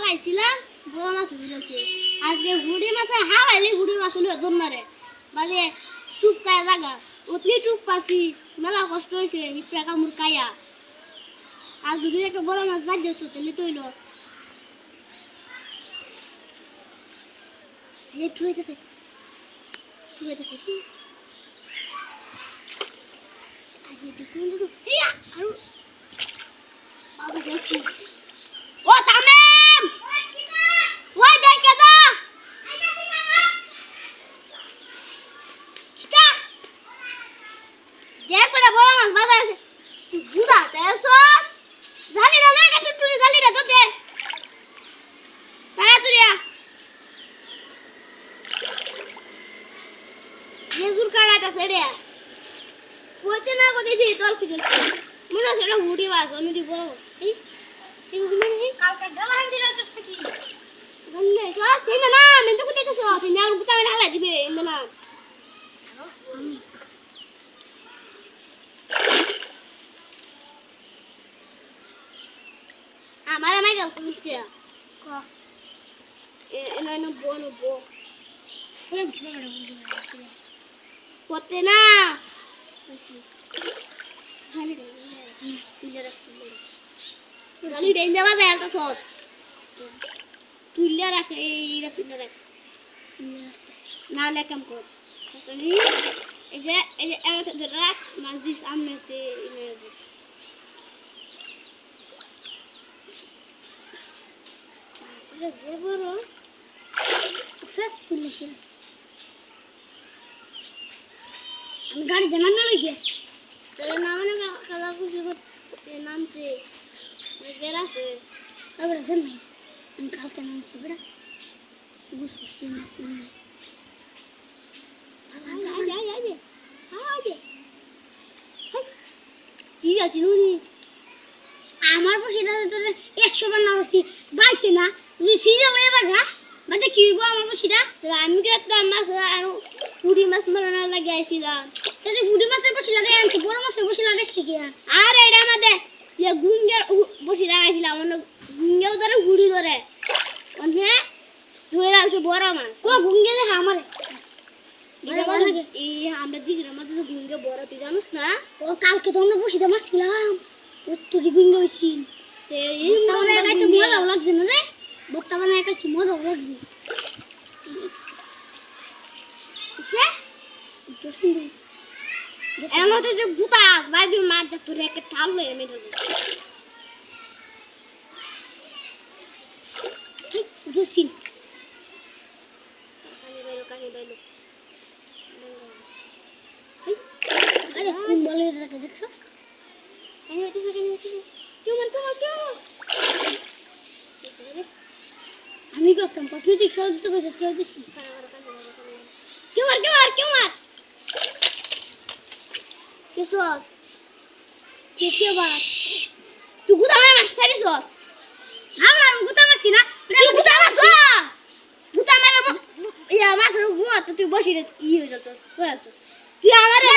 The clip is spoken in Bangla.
আইছিলাম বড় মাছ ধরেছে আজকে হুড়ি মাছ হাওয়াইলে হুড়ি মাছ হলো দন্নারে বাজে টুক কায়া জায়গা ওতলি টুক পাছি মেলা কষ্ট হইছে হিপড়া কামুর কায়া আজ যদি একটা বড় মাছ বাজ যেত তাহলে তো হইলো হে ঠুইতেছে আগে দেখুন তো হিয়া আর বাবা দেখছি ও তামেম ওই ডাইকা দা কিটা দেখ বড় বড় মাছ বাজা আছে তুই বুড়া তেছো জালিটা লয়ে গেছে তুই জালিটা তো দে তাড়াতাড়ি আ জেজুর কাটাটা ছেড়ে কইতে না কইতে দি তোর খুঁজেছে মনে হচ্ছে এটা হুড়ি মাছ অন্য দি বড় এই এই মানে কালকে গলান দিলা তো কি জানলে সস এই না আমি তো কইতে কইছো তুই না বুতা ঢালা দিবে এই না আমার আমার গেল কইছে ক এ নয় না বো কোন ভিডিওটা বলছিস করতে না বসি জানি রে তুইলে রাখ জানি রে যাবা যায় একটা সস তুইলে রাখ এইটা তুইলে রাখ না লেকাম কর আসলে এই যে এত ধরে রাখ মাছ দিস আমনেতে ইনে সেটা যে বড় সাকসেসফুল ছিল আমি গাড়ি জানান না লাগে তোর নাম না খালা খুশি করতে নামতে মেজের আছে আবার জান ভাই আমি কালকে নামছি বড় বুঝ খুশি না আয় কি আছে নুনি আমার বসিটা তো 100 বার নামছি বাইতে না তুই সিরিয়াল হয়ে রাখা মানে কি হইব আমার বসিটা তো আমি কি একটা মাছ পুরি মাছ মারানো লাগে আইছিলাম তাতে পুরি মাছের বসি লাগে আনছি বড় মাছের বসি লাগাইছি কি আর এটা আমাদের ইয়া গুঙ্গের বসি লাগাইছিলাম অন্য গুঙ্গেও ধরে গুড়ি ধরে অন্য ধরে আছে বড় মাছ ও গুঙ্গে দেখে আমার এই আমরা দিঘির মধ্যে তো গুঙ্গে বড় তুই জানিস না ও কালকে তো আমরা বসিতে মাছ খিলাম ও তুই গুঙ্গে হইছিস এই তাহলে গাইতে মজা লাগছে না রে বক্তা বানায় কাছে মজা লাগছে সে জসিন এমন তো যে গুতা বাজু মাছ যা তোর একটা ঠাল লয়ে মেরে দে জসিন কানে দাইলো আরে কোন বলে এটা দেখছস এই হইতে কেউ আমি করতাম প্রশ্ন তুই খেয়াল দিতে গেছিস কেউ দিছি কেউ মার কেসস কে বাত তুই গুতা মারছিস সারিছস আমরা গুতা মারছি না তুই গুতা মারছস গুতা মারা ইয়া মাছ তুই বসি রে ই হয়ে যাচ্ছস তুই আমারে